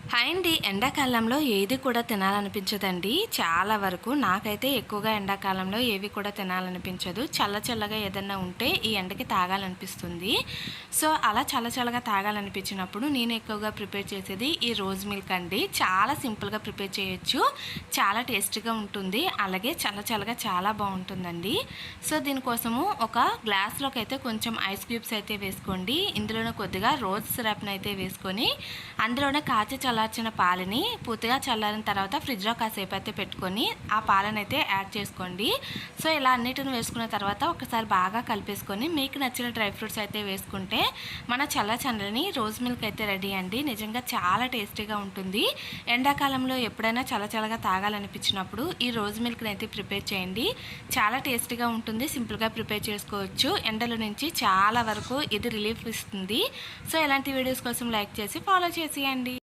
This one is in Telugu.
హాయ్ అండి. ఎండాకాలంలో ఏది కూడా తినాలనిపించదండి. చాలా వరకు నాకైతే ఎక్కువగా ఎండాకాలంలో ఏవి కూడా తినాలనిపించదు. చల్ల చల్లగా ఏదన్నా ఉంటే ఈ ఎండకి తాగాలనిపిస్తుంది. సో, అలా చల్ల చల్లగా తాగాలనిపించినప్పుడు నేను ఎక్కువగా ప్రిపేర్ చేసేది ఈ రోజ్ మిల్క్ అండి. చాలా సింపుల్‌గా ప్రిపేర్ చేయొచ్చు. చాలా టేస్టీగా ఉంటుంది. అలాగే చల్ల చల్లగా చాలా బావుంటుందండి. సో, దీనికోసము ఒక గ్లాస్‌లోకి అయితే కొంచెం ఐస్ క్యూబ్స్ అయితే వేసుకోండి. ఇందులోనే కొద్దిగా రోజ్ సిరప్‌ని అయితే వేసుకొని అందులోనే కాచి చల్లార్చిన పాలని పూర్తిగా చల్లారిన తర్వాత ఫ్రిడ్జ్లో కాసేపు అయితే పెట్టుకొని ఆ పాలను అయితే యాడ్ చేసుకోండి. సో, ఇలా అన్నిటిని వేసుకున్న తర్వాత ఒకసారి బాగా కలిపేసుకొని మీకు నచ్చిన డ్రై ఫ్రూట్స్ అయితే వేసుకుంటే మన చల్లని రోజ్ మిల్క్ అయితే రెడీ అండి. నిజంగా చాలా టేస్టీగా ఉంటుంది. ఎండాకాలంలో ఎప్పుడైనా చల్లగా తాగాలనిపించినప్పుడు ఈ రోజ్ మిల్క్ని అయితే ప్రిపేర్ చేయండి. చాలా టేస్టీగా ఉంటుంది. సింపుల్గా ప్రిపేర్ చేసుకోవచ్చు. ఎండల నుంచి చాలా వరకు ఇది రిలీఫ్ ఇస్తుంది. సో, ఇలాంటి వీడియోస్ కోసం లైక్ చేసి ఫాలో చేసేయండి.